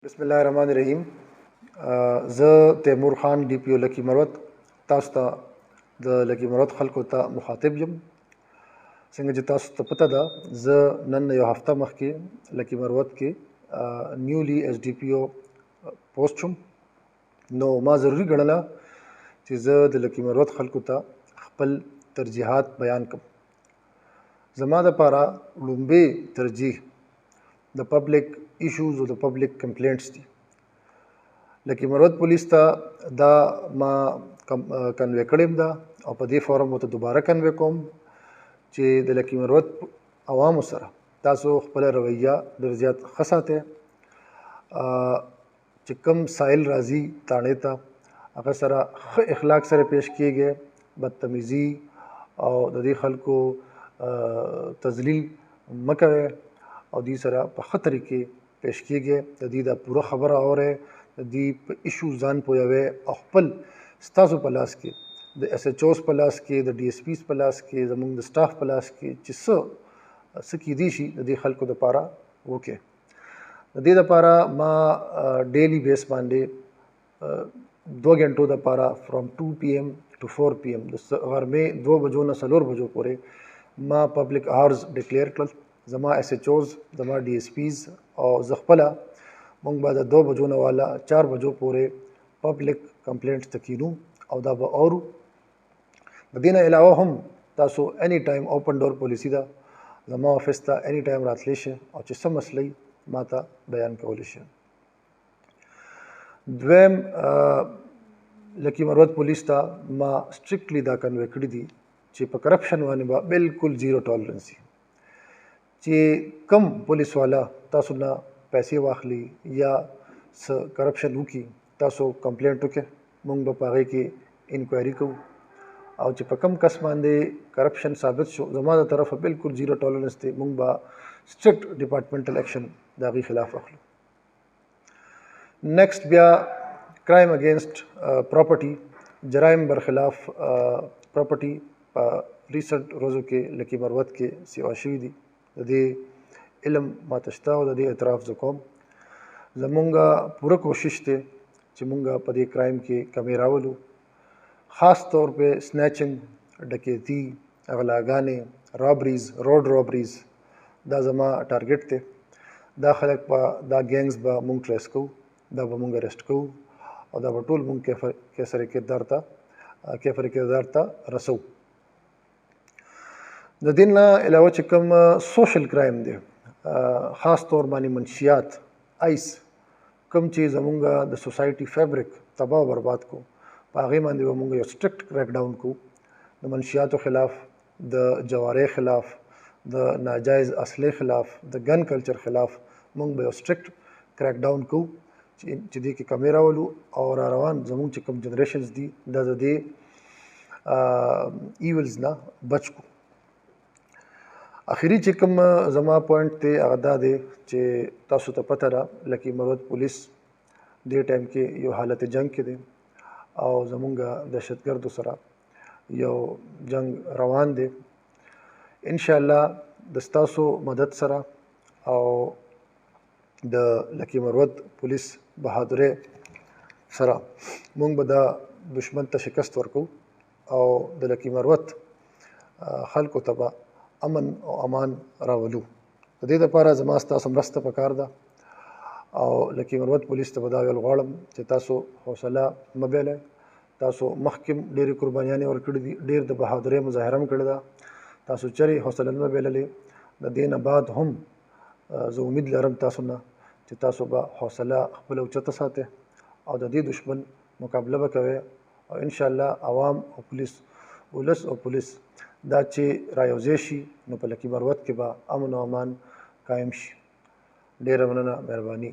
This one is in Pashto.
बिस्मिल्लाहिर्रहमानिर्रहीम। زه تیمور خان ډي پي او لکی مروت تاسو ته د لکی مروت خلکو ته مخاطب یم. څنګه چې تاسو ته پته ده زه نن یو هفته مخکې لکی مروت کې نیولی ایس ډي پي او پوسټ شوم، نو ما ضروري ګڼله چې زه د لکی مروت خلکو ته خپل ترجیحات بیان کړم. زما دپاره لومبی ترجیح د پبلک ایشوز او د پبلک کمپلینټس دي. لکی مروت پولیس ته دا ما کنوی کړی ده او په دې فورم ورته دوباره کنوی کوم چې د لکی مروت عوامو سره تاسو خپله رویه ډېر زیات ښه ساتئ. چې کوم سایل راځي تاڼې ته هغه سره ښه اخلاق سره پیش کیږي، بدتمیزي او د دې خلکو تذلیل مه کوئ او دوی سره په ښه طریقې پیش کیږي. د دې دا پوره خبره اورئ، د دې په ایشو ځان پوهوئ او خپل ستاسو په لاس کې د ایس ایچ اوز په لاس کې، د ډي ایس پیز په لاس کې، زموږ د سټاف په لاس کې چې څه کیدی شي د دې خلکو دپاره وکړئ. د دې دپاره ما ډیلی بیس باندې 2 غنټو دپاره فرام 2 PM to 4 PM د غرمې 2 بجو نه 4 بجو پورې ما پبلک آورز ډکلیئر کړل. زما ایس ایچ اوز، زما ډي ایس پیز او زه خپله مونږ به د 2 بجو نه والا 4 بجو پورې پبلک کمپلینټ ته کینو او دا به اورو. د دې نه علاوه هم تاسو اني ټایم اوپن ډور پالیسي ده، زما آفس ته اني ټایم راتلی شئ او چې څه مسله وي ما ته بیان کولی شئ. دویم، لکی مروت پولیس ته ما سټرکټلی دا کنوی کړي دي چې په کرپشن باندې به بالکل زیرو ټالرنس وي. چې کم پولیس والا تاسو نه پیسې واخلي یا څه کرپشن وکړي تاسو کمپلینټ وکړئ، موږ به په هغې کې انکوایري کوو او چې په کم کس باندې کرپشن ثابت شو زما د طرفه بالکل زیرو ټالرنس دی، موږ به سټرکټ ډپارټمنټل ایکشن د هغې خلاف اخلو. نیکسټ بیا کرائم اگینسٹ پراپرټي، جرایم برخلاف پراپرټي په ریسنټ ورځو کې لکی مروت کې سیوا شوي دي. د دې علم ماته شته او د دې اعتراف زه کوم. زمونږ پوره کوشش دی چې مونږ په دې کرایم کې کمی راولو، خاص طور پہ سنیچنګ، ډکیتي، غلاګانې، رابریز، روډ رابریز دا زما ټارګټ دی. دا خلک به دا ګینګز به مونږ ټریس کوو، دا به مونږ اریسټ کوو او دا به ټول مونږ کیفر کردار ته رسو. د دې نه علاوه چې کوم سوشل کرایم دی، خاص طور باندې منشیات، آیس، کوم چې زمونږ د سوسایټي فیبرک تباہ و برباد کو، په هغې باندې به مونږ یو سټرکټ کریک ډاون کوو. د منشیاتو خلاف، د جوارۍ خلاف، د ناجایز اصلې خلاف، د ګن کلچر خلاف مونږ به یو سټرکټ کریک ډاون کوو چې دې کې کمی راولو او را روان زمونږ چې کوم جنریشنز دي دا د دې ایولز نه بچ کو. اخري چې کوم زما پوینټ دی هغه دا دی چې تاسو ته پته ده لکی مروت پولیس دې ټایم کې یو حالت جنگ کې دی او زمونږ دهشتګردو سره یو جنگ روان دی. انشاءالله د ستاسو مدد سره او د لکی مروت پولیس بهادرۍ سره مونږ به دا دشمن ته شکست ورکو او د لکی مروت خلکو ته به امن او امان راولو. د دې دپاره زما ستاسو مرسته پکار ده او لکی مروت پولیس ته به دا ویل غواړم چې تاسو حوصله مه بایلئ. تاسو مخکې ډېرې قربانیانې ورکړي دي، ډېر د بهادرۍ مظاهره هم کړې ده، تاسو چرې حوصله نه بایللې. د دې نه بعد هم زه امید لرم تاسو نه چې تاسو به حوصله خپله اوچته ساتئ او د دې دشمن مقابله به کوئ او انشاءالله عوام او پولیس، ولس او پولیس دا چې رایوځای شي نو په لکی مروت کې به امن او امان قایم شي. ډېره مننه، مهرباني.